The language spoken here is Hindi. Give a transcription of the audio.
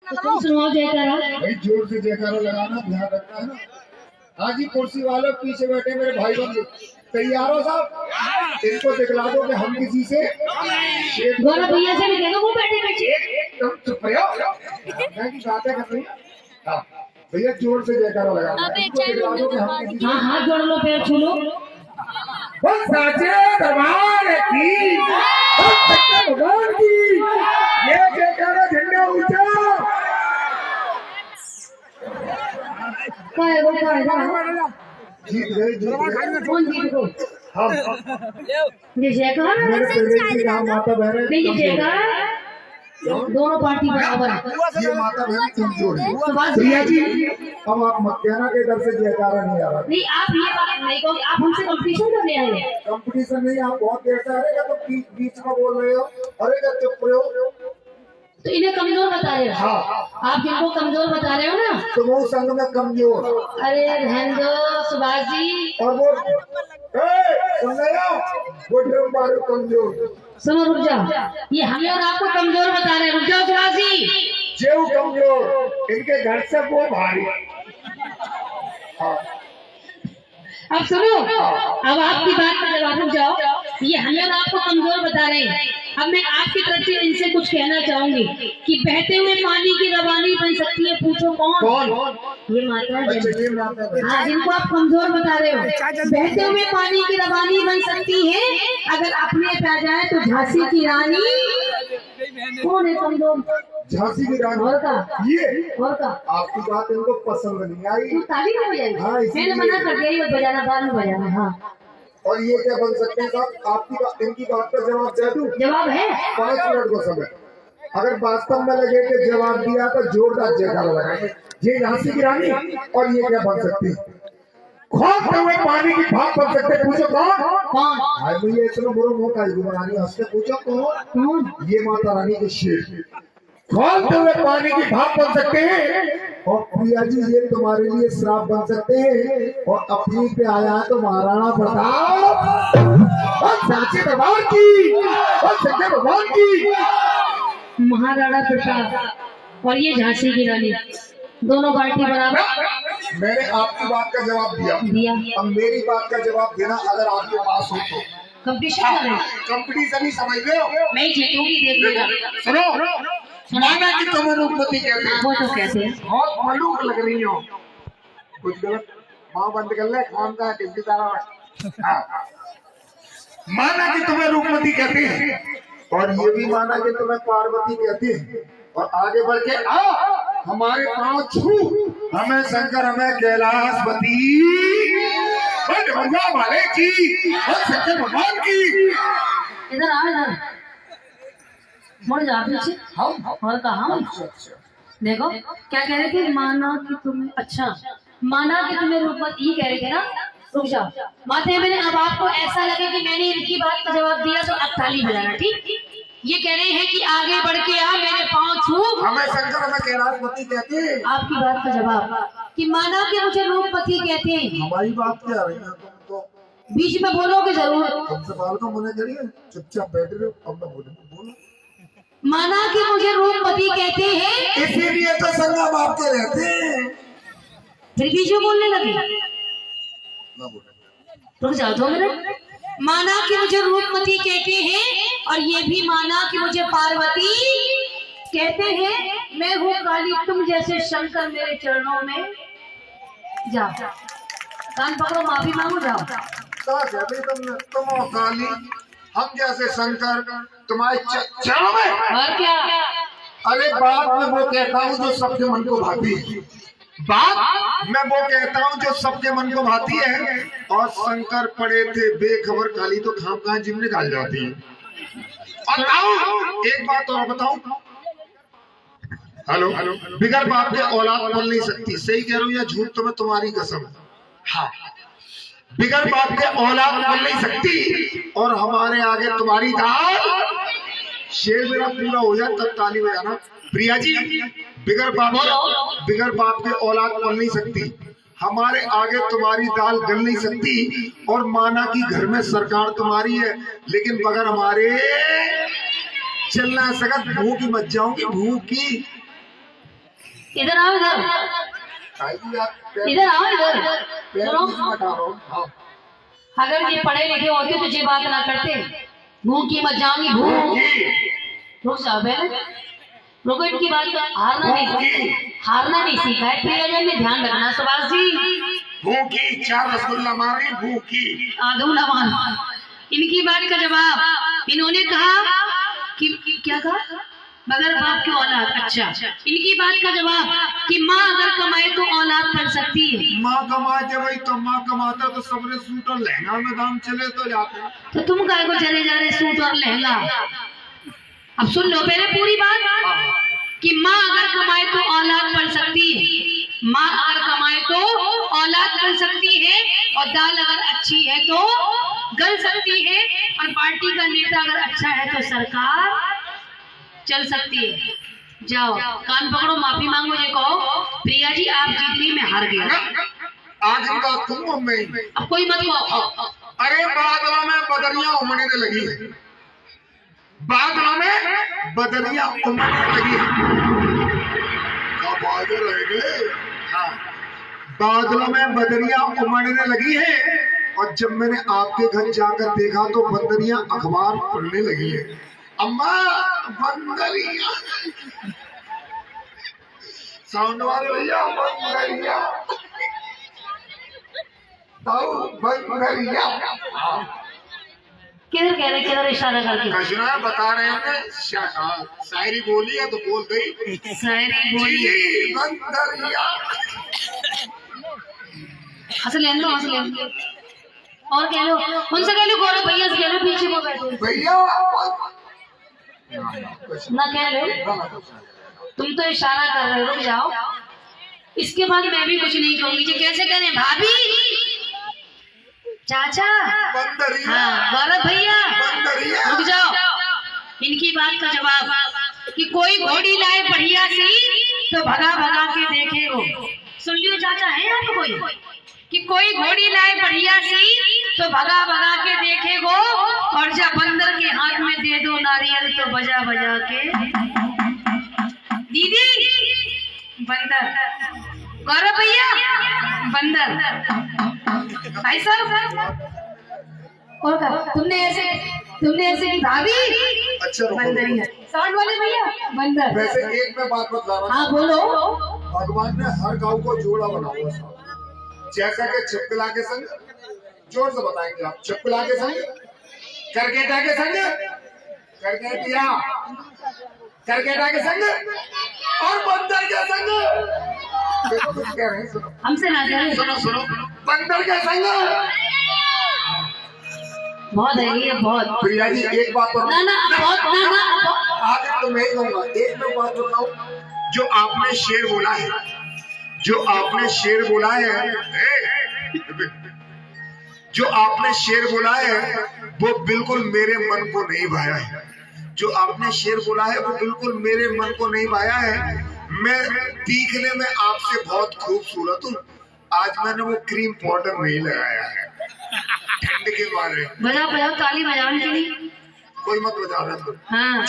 तो तुम सुनाओ जयकारा। भाई जोर से जयकारा लगाना, ध्यान रखना है ना। हाँ जी, कुर्सी वालों पीछे बैठे मेरे भाई बंधु तैयार हो साहब, इनको दिखला दो कि हम किसी से गौरव भैया से भी देखो वो बैठे बैठे। एकदम चुप रहो, मैं की बातें कर रही हूँ। हाँ भैया जोर से जयकारा लगाना, इनको दिखला दो कि हम किसी हाँ हाथ जोड़ लो, पैर छू लो। बस साचे दरबार की, बस सच्चे भगवान की, ये जयकारा झंडा ऊंचा। काय वो काय जीत गए। कौन जीत गो? हम ये जयकारा मेरे पेरेंट्स के नाम माता बहन नहीं, ये जयकारा दोनों पार्टी बराबर है। ये माता बहन कमजोर है। सुभाष भैया जी अब आप मत कहना के इधर से जयकारा नहीं आ रहा। नहीं, आप ये बात नहीं कहो, आप हमसे कंपटीशन करने आए हैं। कंपटीशन नहीं, आप बहुत देर से अरे तो बीच में बोल रहे हो, अरे क्या चुप रहे हो। तो इन्हें कमजोर बता रहे हो। हाँ आप जिनको कमजोर बता रहे हो ना, तो वो संग में कमजोर अरे रहने दो सुभाष जी। और वो सुन रहे हो, वो ड्रम बारू कमजोर। सुनो रुक जाओ, ये हमें और आपको कमजोर बता रहे हैं। रुक जाओ सुभाष जी। जेव कमजोर, इनके घर से वो भारी। हाँ अब सुनो, अब आपकी बात का जवाब। रुक जाओ, ये हमें और आपको कमजोर बता रहे हैं। अब मैं आपकी तरफ से इनसे कुछ कहना चाहूंगी कि बहते हुए पानी की रवानी बन सकती है, पूछो कौन? ये माता है। अच्छा ये माता है। हाँ, जिनको आप कमजोर बता रहे हो, बहते हुए पानी की रवानी बन सकती है अगर अपने पे आ जाए तो झांसी की रानी। कौन है कमजोर? झांसी की रानी। और का ये और का आपकी बात इनको पसंद नहीं आई। तुम ताली नहीं बजाई? हाँ, इसीलिए। मैंने मना कर दिया, ये बजाना बाद में बजाना। हाँ और ये क्या बन सकते हैं साहब, आपकी बात इनकी बात का जवाब दे दूं? जवाब है। 5 मिनट को समय, अगर वास्तव में लगे कि जवाब दिया तो जोरदार जयकारा लगाएंगे। ये झांसी की रानी और ये क्या बन सकती है? खोदते हुए पानी की भाप बन सकते, पूछो कौन? कौन? भाई भैया इतना बुरा मौका है बनानी, हंसते पूछो कौन? कौन? ये माता रानी के शेर खोलते हुए पानी की भाप बन सकते हैं। और प्रिया जी ये तुम्हारे लिए श्राप बन सकते हैं। और अपनी पे आया है तो महाराणा प्रताप और साचे दरबार की और सच्चे भगवान की। महाराणा प्रताप और ये झांसी की रानी, दोनों पार्टी बराबर। मैंने आपकी बात का जवाब दिया, दिया। अब मेरी बात का जवाब देना अगर आपके पास हो तो। कंपटीशन कर रहे हैं। कंपटीशन ही समझ लो। मैं जीतूंगी, देख लेगा। सुनो, माना कि तुम्हें रूपमती कहते हैं। वो तो कहते हैं। बहुत मालूम लग रही हो, कुछ गलत माँ बंद कर ले, कौन का किसी तरह। हाँ। माना कि तुम्हें रूपमती कहते हैं और ये भी माना कि तुम्हें पार्वती कहते हैं। और आगे बढ़ के हमारे पांव छू, हमें शंकर, हमें कैलाशपति वाले की और सच्चे भगवान की। इधर आओ, इधर मुड़ जा पीछे। और कहा देखो क्या कह रहे थे? माना कि तुम्हें, अच्छा माना कि तुम्हें रूपमती, ये कह रहे थे ना। रुक जाओ माते मैंने, अब आपको ऐसा लगे कि मैंने इनकी बात का जवाब दिया तो अब ताली बजाना, ठीक? ये कह रहे हैं कि आगे बढ़ के आ, मेरे पाँव छू, हमें शंकर, हमें कैलाशपति कहते हैं। आपकी बात का जवाब कि माना कि मुझे रूपमती कहते हैं। हमारी बात क्या रही है, तुम तो बीच में बोलोगे जरूर। तुमसे बाल का मुझे करिए, चुपचाप बैठ रहे हो, अब मैं बोलो। माना कि मुझे रूपमती कहते हैं, इसीलिए तो संगम आपके रहते हैं। फिर बीच में बोलने लगे। रुक जाओ 2 मिनट। माना कि मुझे रूपमती कहते हैं और ये भी माना कि मुझे पार्वती कहते हैं। मैं हूँ काली, तुम जैसे शंकर मेरे चरणों में। जाओ कान पकड़ो, माफी मांगो, जाओ। तुम हो काली, हम जैसे शंकर तुम्हारे चरणों में। और क्या? अरे बात मैं वो कहता हूँ जो सबके मन को भाती है, बात मैं वो कहता हूँ जो सबके मन को भाती है। और शंकर पड़े थे बेखबर, काली तो खाम कहाँ जिम निकाल जाती है। और बताऊं एक बात और बताऊं, हेलो, बिगर बाप के औलाद बोल नहीं सकती। सही कह रहा हूँ या झूठ, तो मैं तुम्हारी कसम। हाँ, बिगर बाप के औलाद बोल नहीं सकती। और हमारे आगे तुम्हारी दाल। शेर मेरा पूरा हो जाए तब ताली बजाना। प्रिया जी बिगर बाप के औलाद पल नहीं सकती, हमारे आगे तुम्हारी दाल गल नहीं सकती। और माना कि घर में सरकार तुम्हारी है, लेकिन बगैर हमारे चलना सकत। भूखी मत जाऊंगी, भूखी इधर आओ इधर, इधर आओ इधर। सुनो, अगर ये पढ़े लिखे होते तो ये बात ना करते। भूखी मत जाऊंगी भूख। रुक जाओ बहन, रुको, इनकी बात का हारना नहीं सीखा है। प्रियजन ने ध्यान रखना। सुभाष जी, भूखी 4 रसगुल्ला मारी, भूखी आदू ना मान। इनकी बात का जवाब इन्होंने कहा कि क्या कहा, बगैर बाप की औलाद। अच्छा, इनकी बात का जवाब कि माँ अगर कमाए तो औलाद पढ़ सकती है। माँ कमाते भाई, तो माँ कमाता तो सबरे सूट और लहंगा में दाम चले तो जाते। तो तुम काहे को चले जा रहे सूट और लहंगा। अब सुन लो पहले पूरी बात कि माँ अगर कमाए तो औलाद पढ़ सकती है। माँ अगर कमाए तो औलाद पढ़ सकती है, और दाल अगर अच्छी है तो गल सकती है, और पार्टी का नेता अगर अच्छा है तो सरकार चल सकती है। जाओ कान पकड़ो, माफी मांगो, ये कहो प्रिया जी आप जीतने में हार गया। आज बात तुम में अब कोई मत कहो। अरे बादलों में बदरियां उमड़ने लगी है, बादलों में बदरियां उमड़ने लगी है। क्या बादल रहेंगे? हाँ, बादलों में बदरियां उमड़ने लगी है। और जब मैंने आपके घर जाकर देखा तो बदरियां अखबार पढ़ने लगी है। अम्मा बंदरिया, साउंड वाले भैया, बंदरिया बंदरिया। किधर कह रहे, किधर इशारा करके कशना बता रहे हैं, शायरी बोली है तो बोल गई। शायरी बोली, बंदरिया। हंस लेन दो, हंस लेन दो। और कह लो, उनसे कह लो, गौरव भैया से कह लो पीछे को बैठो भैया ना, कह लो तुम तो इशारा कर रहे हो। रुक जाओ, इसके बाद मैं भी कुछ नहीं कहूंगी। जी कैसे करें भाभी, चाचा, हाँ गौरव भैया, रुक जाओ। इनकी बात का जवाब कि कोई घोड़ी लाए बढ़िया सी तो भगा भगा के देखे वो। सुन लियो चाचा, है यहाँ पे कोई कि कोई घोड़ी लाए बढ़िया सी तो भगा भगा के देखे वो, और जब बंदर के हाथ में दे दो नारियल तो बजा बजा के। दीदी बंदर, गौरव भैया बंदर, भाई साहब और तुमने ऐसे की भाभी अच्छा बंदर ही है। साउंड वाले भैया बंदर। वैसे एक मैं बात बता रहा हूँ, हाँ बोलो। भगवान ने हर गांव को जोड़ा बना हुआ है। जैसा कि छिपकला के संग, जोर से बताएंगे आप, छिपकला के संग, करकेटा के संग, करकेटिया, करकेटा के संग और बंदर के संग। देखो तुम कह रहे हैं, सुनो हमसे ना करें, सुनो सुनो, बंदर के संग। बहुत है ये, बहुत। प्रिया जी एक बात बताओ, ना ना बहुत, ना ना आज तो मैं ही कहूंगा। एक मैं बात बताऊं, जो आपने शेर बोला है, जो आपने शेर बोला है, जो आपने शेर बोला है वो बिल्कुल मेरे मन को नहीं भाया है। जो आपने शेर बोला है वो बिल्कुल मेरे मन को नहीं भाया है। मैं दिखने में आपसे बहुत खूबसूरत हूँ। आज मैंने वो क्रीम पाउडर नहीं लगाया है ठंड के मारे। बजाओ बजाओ, ताली बजाओ। कोई मत बजा रहा। हाँ